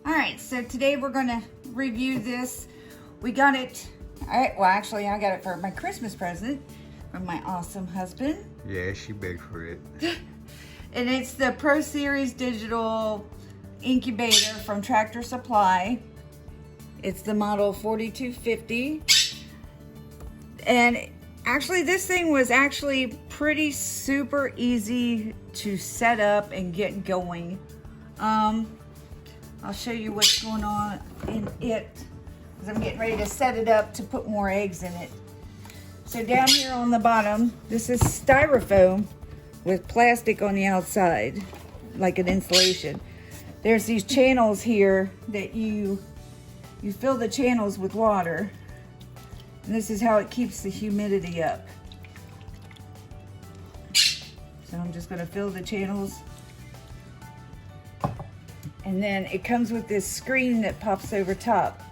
All right, so today we're gonna review this. We got it, actually I got it for my Christmas present from my awesome husband. Yeah, she begged for it. And it's the Pro Series Digital Incubator from Tractor Supply. It's the model 4250. And actually this thing was actually pretty super easy to set up and get going. I'll show you what's going on in it, because I'm getting ready to set it up to put more eggs in it. So down here on the bottom, this is styrofoam with plastic on the outside, like an insulation. There's these channels here that you fill the channels with water, and this is how it keeps the humidity up. So I'm just going to fill the channels. And then it comes with this screen that pops over top.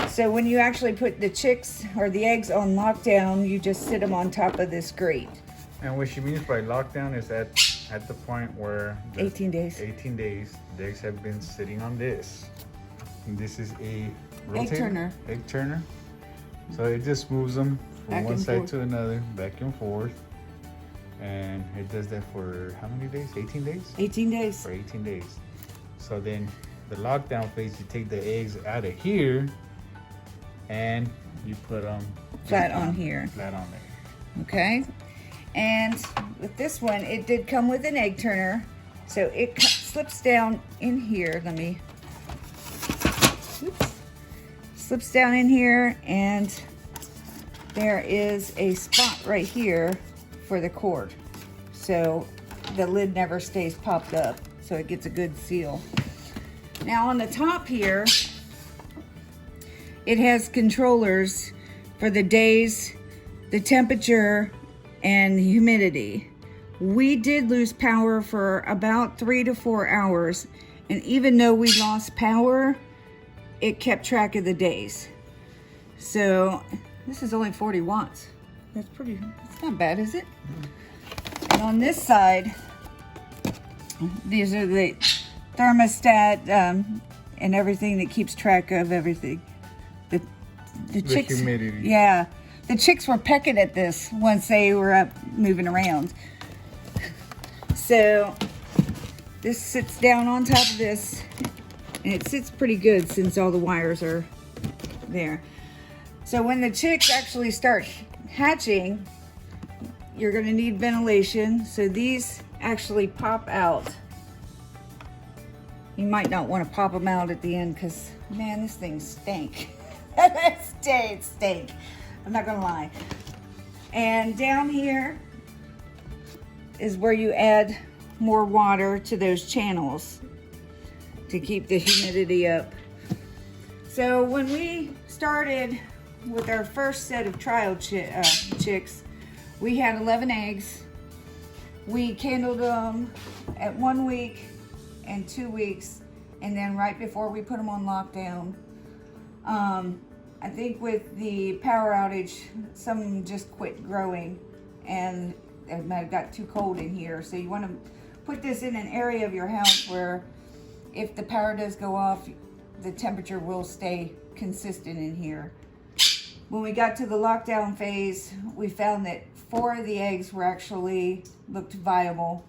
So when you actually put the chicks or the eggs on lockdown, you just sit them on top of this grate. And what she means by lockdown is at the point where 18 days. 18 days, the eggs have been sitting on this. And this is a Egg turner. Egg turner. So it just moves them from Back one and side forth. to another, back and forth. And it does that for how many days? 18 days? 18 days. For 18 days. So then the lockdown phase, you take the eggs out of here and you put them Flat on here. Flat on there. Okay. And with this one, it did come with an egg turner. So it slips down in here. Let me, oops. Slips down in here, and there is a spot right here for the cord. So the lid never stays popped up, so it gets a good seal. Now on the top here, it has controllers for the days, the temperature, and the humidity. We did lose power for about 3 to 4 hours, and even though we lost power, it kept track of the days. So this is only 40 watts. That's not bad, is it? And on this side, these are the thermostat and everything that keeps track of everything. The chicks, humidity. Yeah, the chicks were pecking at this once they were up moving around. So this sits down on top of this, and it sits pretty good since all the wires are there. So when the chicks actually start hatching, you're going to need ventilation. So these actually pop out. You might not want to pop them out at the end because, man, this thing stank. It stank. I'm not going to lie. And down here is where you add more water to those channels to keep the humidity up. So when we started with our first set of trial chicks, we had 11 eggs. We candled them at 1 week and 2 weeks, and then right before we put them on lockdown. I think with the power outage, some of them just quit growing, and it might have got too cold in here. So you want to put this in an area of your house where if the power does go off, the temperature will stay consistent in here. When we got to the lockdown phase, we found that 4 of the eggs were actually looked viable.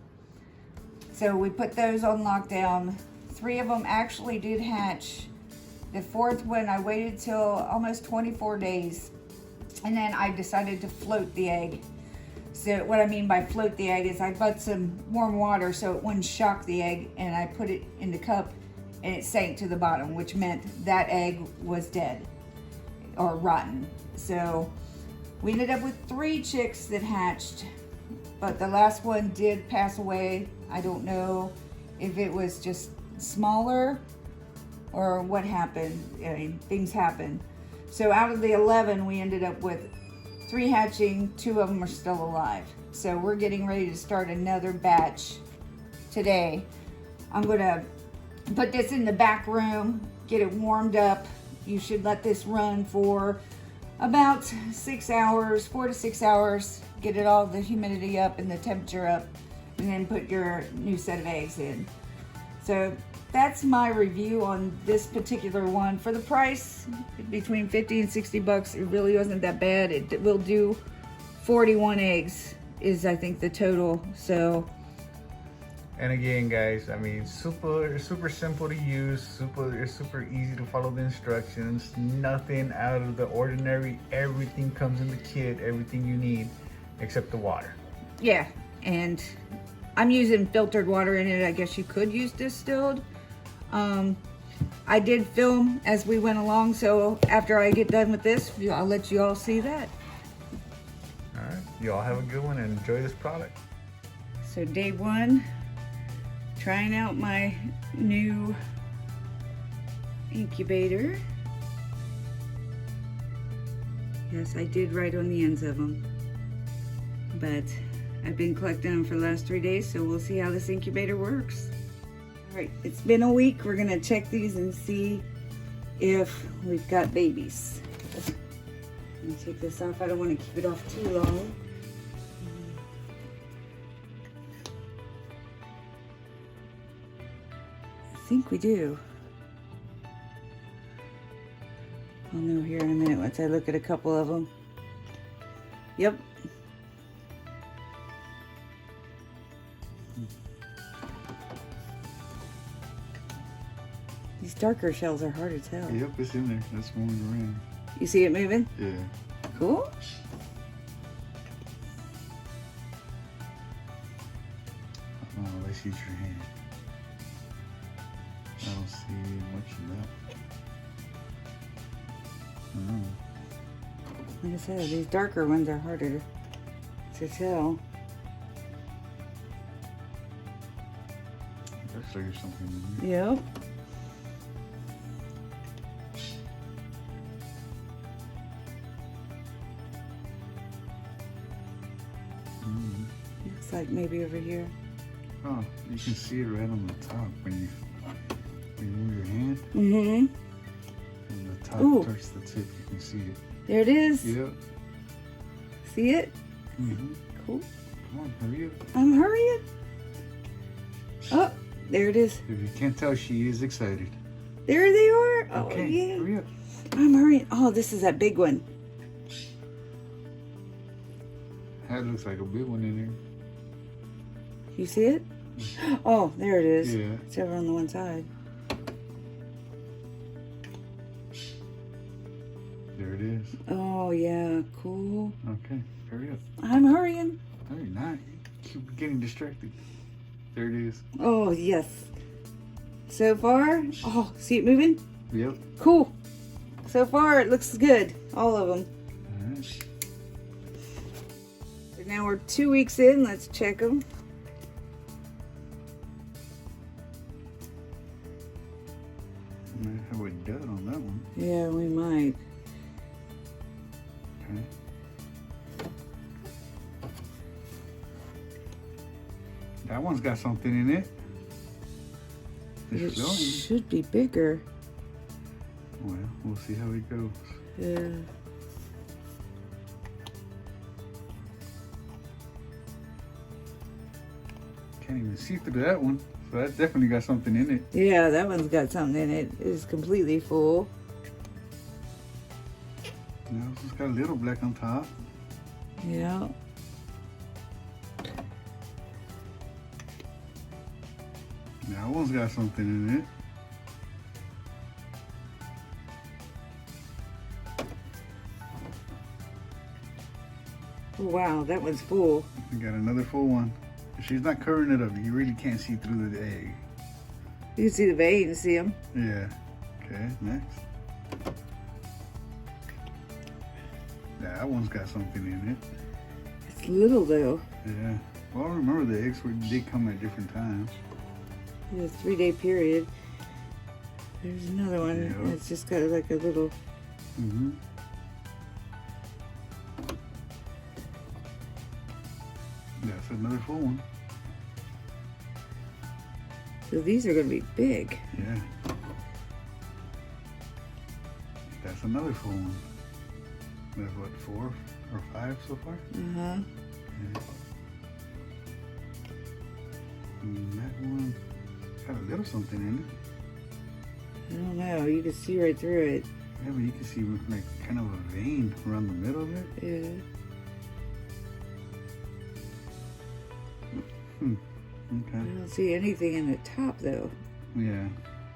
So we put those on lockdown. 3 of them actually did hatch. The 4th one, I waited till almost 24 days. And then I decided to float the egg. So what I mean by float the egg is I put some warm water so it wouldn't shock the egg, and I put it in the cup and it sank to the bottom, which meant that egg was dead or rotten. So we ended up with 3 chicks that hatched, but the last one did pass away. I don't know if it was just smaller or what happened. I mean, things happen. So out of the 11, we ended up with 3 hatching, 2 of them are still alive. So we're getting ready to start another batch today. I'm gonna put this in the back room, get it warmed up. You should let this run for about 6 hours, 4 to 6 hours, get it all the humidity up and the temperature up, and then put your new set of eggs in. So that's my review on this particular one. For the price, between 50 and 60 bucks, it really wasn't that bad. It will do 41 eggs is, I think, the total. So, and again, guys, I mean, super simple to use, super easy to follow the instructions. Nothing out of the ordinary. Everything comes in the kit, everything you need, except the water. yeah, and I'm using filtered water in it. I guess you could use distilled. I did film as we went along, so after I get done with this, I'll let you all see that. All right, you all have a good one and enjoy this product. So day one, trying out my new incubator. Yes, I did write on the ends of them, but I've been collecting them for the last 3 days, so we'll see how this incubator works. All right, it's been a week. We're gonna check these and see if we've got babies. Let me take this off. I don't want to keep it off too long. I think we do. I'll know here in a minute once I look at a couple of them. Yep. These darker shells are hard to tell. Yep, it's in there. That's moving around. You see it moving? Yeah. Cool. Oh, let's use your hand. I don't see much of that. Oh. Like I said, these darker ones are harder to tell. Looks like there's something in there. Yep. Looks like maybe over here. Oh, you can see it right on the top when you move your hand. Mm-hmm. And the top Ooh. touches the tip. You can see it. There it is. Yep. See it? Mm-hmm. Cool. Come on, hurry up. I'm hurrying. Oh, there it is. If you can't tell, she is excited. There they are. Oh, Okay, yeah. hurry up. I'm hurrying. Oh, this is that big one. That looks like a big one in there. You see it? Oh, there it is. Yeah. It's over on the one side. There it is. Oh, yeah. Cool. Okay, hurry up. I'm hurrying. No, you're not. You keep getting distracted. There it is. Oh, yes. So far, oh, see it moving? Yep. Cool. So far, it looks good. All of them. All right. So now we're 2 weeks in. Let's check them. Might have a dud on that one. Yeah, we might. Okay. That one's got something in it. It It's showing. should be bigger. Well, we'll see how it goes. Yeah. Can't even see through that one. So that's definitely got something in it. Yeah, that one's got something in it. It is completely full. Now this one's got a little black on top. Yeah. That one's got something in it. Oh, wow, that one's full. We got another full one. If she's not covering it up, you really can't see through the egg. You can see the veins, see them? Yeah. Okay, next. Yeah, that one's got something in it. It's little though. Yeah. Well, I remember the eggs did come at different times. It's a 3-day period. There's another one. Yeah. It's just got like a little. Mm-hmm. That's another full one. So these are going to be big. Yeah. That's another full one. That's what, 4 or 5 so far? Uh-huh. Yeah. And that one got a little something in it. I don't know. You can see right through it. Yeah, but you can see like kind of a vein around the middle of it. Yeah. Okay. I don't see anything in the top though. Yeah.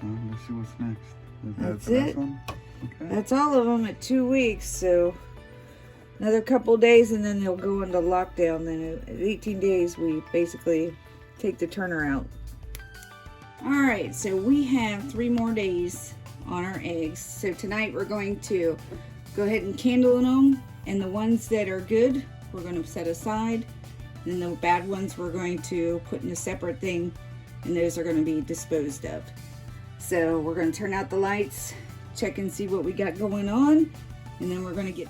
Well, let's see what's next. Is That's the last it. one? Okay. That's all of them at 2 weeks. So another couple days and then they'll go into lockdown. Then at 18 days we basically take the turner out. All right, so we have 3 more days on our eggs. So tonight we're going to go ahead and candle them, and the ones that are good we're going to set aside, and the bad ones we're going to put in a separate thing, and those are going to be disposed of. So we're going to turn out the lights, check and see what we got going on, and then we're going to get...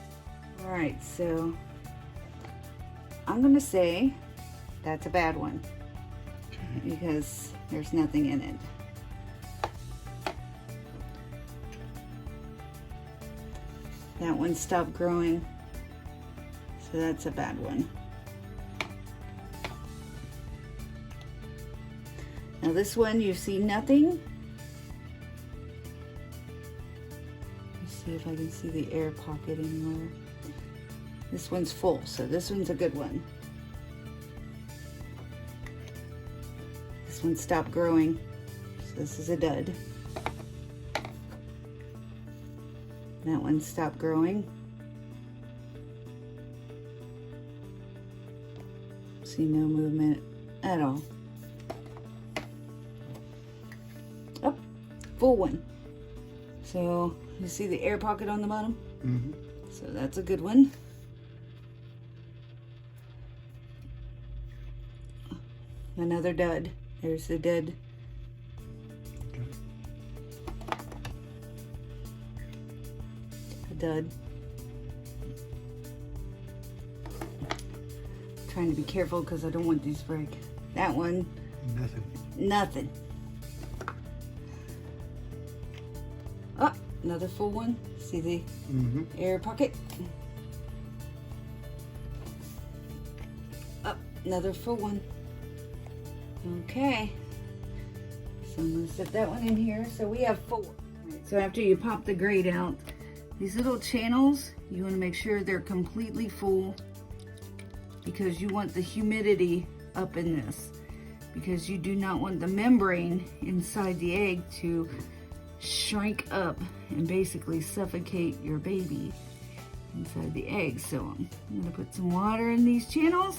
All right, so I'm going to say that's a bad one because there's nothing in it. That one stopped growing, so that's a bad one. Now this one, you see nothing. Let's see if I can see the air pocket anywhere. This one's full, so this one's a good one. This one stopped growing, so this is a dud. That one stopped growing. See no movement at all. Oh, full one. So you see the air pocket on the bottom? Mm-hmm. So that's a good one. Another dud. There's the dud. A dud. Trying to be careful because I don't want these to break. That one. Nothing. Nothing. Oh, another full one. See the air pocket? Oh, another full one. Okay. So I'm going to set that one in here. So we have 4. Right, so after you pop the grate out, these little channels, you want to make sure they're completely full because you want the humidity up in this, because you do not want the membrane inside the egg to shrink up and basically suffocate your baby inside the egg. So I'm going to put some water in these channels,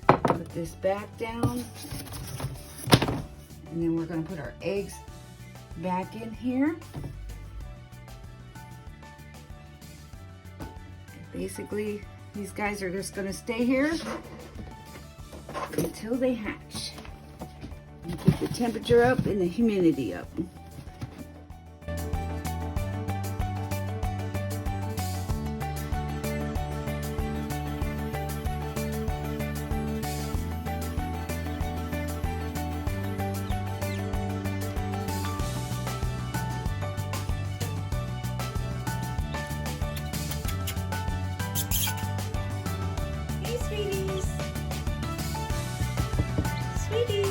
put this back down, and then we're going to put our eggs back in here. Basically, these guys are just going to stay here until they hatch. And keep the temperature up and the humidity up. Hey, sweeties. Sweeties.